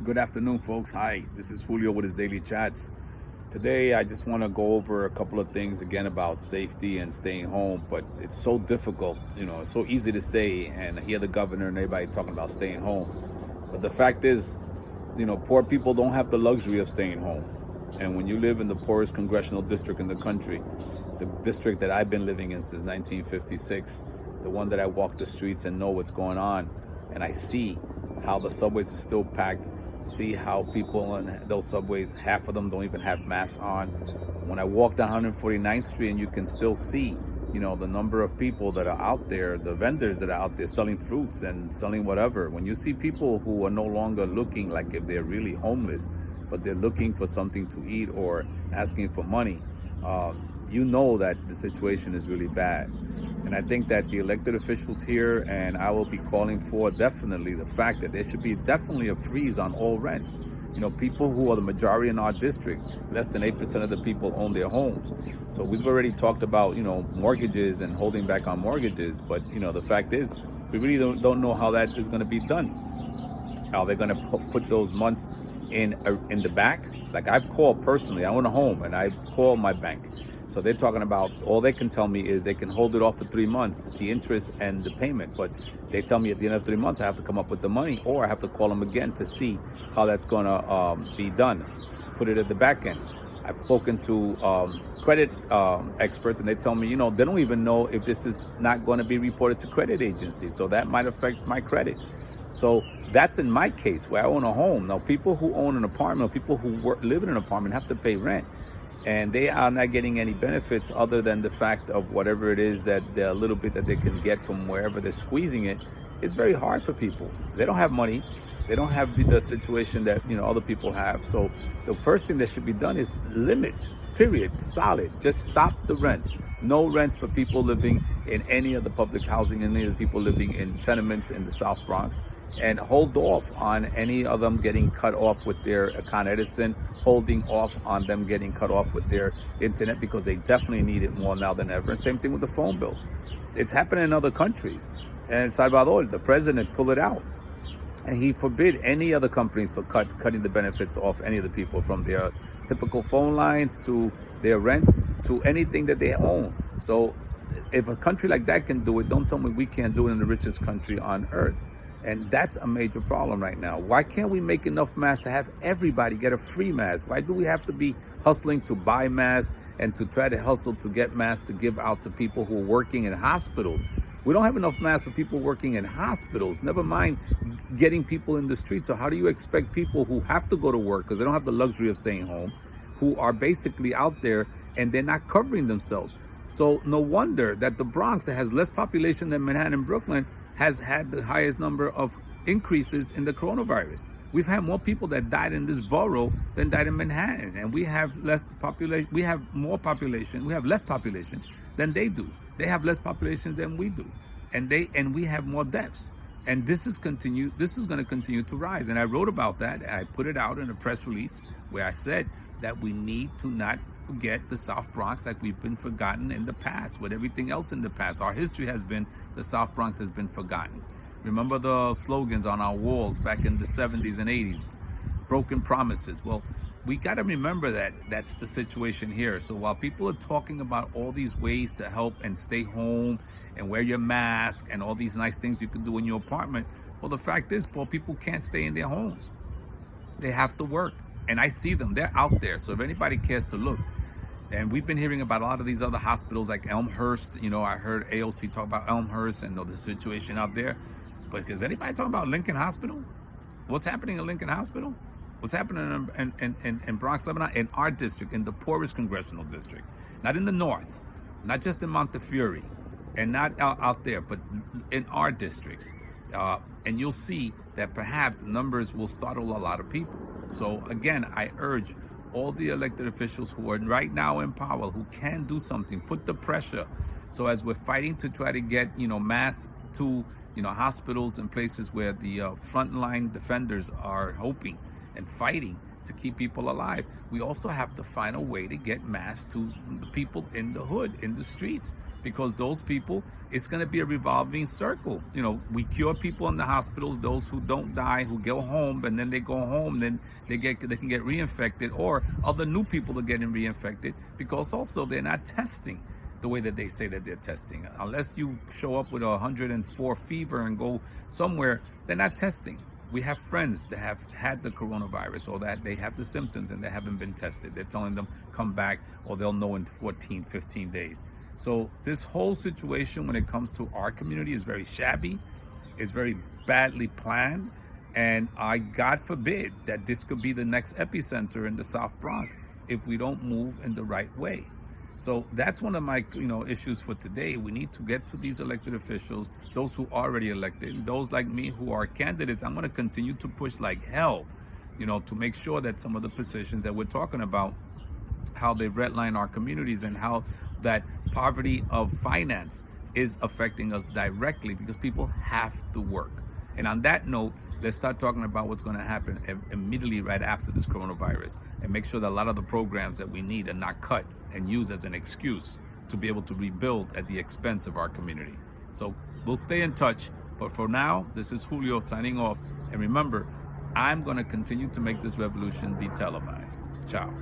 Good afternoon, folks. Hi, this is Julio with his Daily Chats. Today, I just want to go over a couple of things again about safety and staying home, but it's so difficult. It's so easy to say and hear the governor and everybody talking about staying home. But the fact is, poor people don't have the luxury of staying home. And when you live in the poorest congressional district in the country, the district that I've been living in since 1956, the one that I walk the streets and know what's going on, and I see how the subways are still packed, see how people in those subways, half of them don't even have masks on. When I walk down 149th Street and you can still see, the number of people that are out there, the vendors that are out there selling fruits and selling whatever. When you see people who are no longer looking like if they're really homeless, but they're looking for something to eat or asking for money, you know that the situation is really bad. And I think that the elected officials here, and I will be calling for definitely the fact that there should be definitely a freeze on all rents. People who are the majority in our district, less than 8% of the people own their homes. So we've already talked about, mortgages and holding back on mortgages. But, the fact is, we really don't know how that is going to be done. How they're going to put those months in the back. Like I've called personally, I own a home and I called my bank. So they're talking about, all they can tell me is they can hold it off for 3 months, the interest and the payment. But they tell me at the end of 3 months, I have to come up with the money, or I have to call them again to see how that's going to be done. Put it at the back end. I've spoken to credit experts, and they tell me, they don't even know if this is not going to be reported to credit agencies. So that might affect my credit. So that's in my case where I own a home. Now, people who own an apartment, or people who live in an apartment have to pay rent. And they are not getting any benefits other than the fact of whatever it is that a little bit that they can get from wherever they're squeezing it. It's very hard for people. They don't have money. They don't have the situation that other people have. So the first thing that should be done is limit, period, solid. Just stop the rents. No rents for people living in any of the public housing, any of the people living in tenements in the South Bronx. And hold off on any of them getting cut off with their Con Edison, holding off on them getting cut off with their internet, because they definitely need it more now than ever. And same thing with the phone bills. It's happening in other countries. And Salvador, the president pulled it out. And he forbid any other companies for cutting the benefits off any of the people, from their typical phone lines to their rents to anything that they own. So if a country like that can do it, don't tell me we can't do it in the richest country on earth. And that's a major problem right now. Why can't we make enough masks to have everybody get a free mask? Why do we have to be hustling to buy masks and to try to hustle to get masks to give out to people who are working in hospitals? We don't have enough masks for people working in hospitals, never mind getting people in the streets. So how do you expect people who have to go to work because they don't have the luxury of staying home, who are basically out there and they're not covering themselves? So no wonder that the Bronx, that has less population than Manhattan and Brooklyn, has had the highest number of increases in the coronavirus. We've had more people that died in this borough than died in Manhattan, and we have less population. We have more population. We have less population than they do. They have less population than we do, and we have more deaths. And this is going to continue to rise. And I wrote about that. I put it out in a press release where I said that we need to not forget the South Bronx like we've been forgotten in the past with everything else in the past. Our history has been, the South Bronx has been forgotten. Remember the slogans on our walls back in the 70s and 80s, broken promises. Well, we got to remember that that's the situation here. So while people are talking about all these ways to help and stay home and wear your mask and all these nice things you can do in your apartment, well, the fact is, poor people can't stay in their homes. They have to work. And I see them, they're out there. So if anybody cares to look, and we've been hearing about a lot of these other hospitals like Elmhurst. I heard AOC talk about Elmhurst and the situation out there. But is anybody talking about Lincoln Hospital? What's happening in Lincoln Hospital? What's happening in Bronx, Lebanon, in our district, in the poorest congressional district? Not in the north, not just in Montefiore, and not out there, but in our districts. And you'll see that perhaps numbers will startle a lot of people. So again, I urge all the elected officials who are right now in power, who can do something, put the pressure. So as we're fighting to try to get, masks to, hospitals and places where the frontline defenders are hoping and fighting to keep people alive. We also have to find a way to get masks to the people in the hood, in the streets, because those people, it's going to be a revolving circle. You know, we cure people in the hospitals, those who don't die, who go home, and then they go home, then they can get reinfected, or other new people are getting reinfected because also they're not testing the way that they say that they're testing. Unless you show up with 104 fever and go somewhere, they're not testing. We have friends that have had the coronavirus or that they have the symptoms and they haven't been tested. They're telling them come back or they'll know in 14, 15 days. So this whole situation when it comes to our community is very shabby. It's very badly planned. And God forbid that this could be the next epicenter in the South Bronx if we don't move in the right way. So that's one of my issues for today. We need to get to these elected officials, those who are already elected, those like me who are candidates. I'm going to continue to push like hell, to make sure that some of the positions that we're talking about, how they redline our communities and how that poverty of finance is affecting us directly because people have to work. And on that note, let's start talking about what's going to happen immediately right after this coronavirus and make sure that a lot of the programs that we need are not cut and used as an excuse to be able to rebuild at the expense of our community. So we'll stay in touch. But for now, this is Julio signing off. And remember, I'm going to continue to make this revolution be televised. Ciao.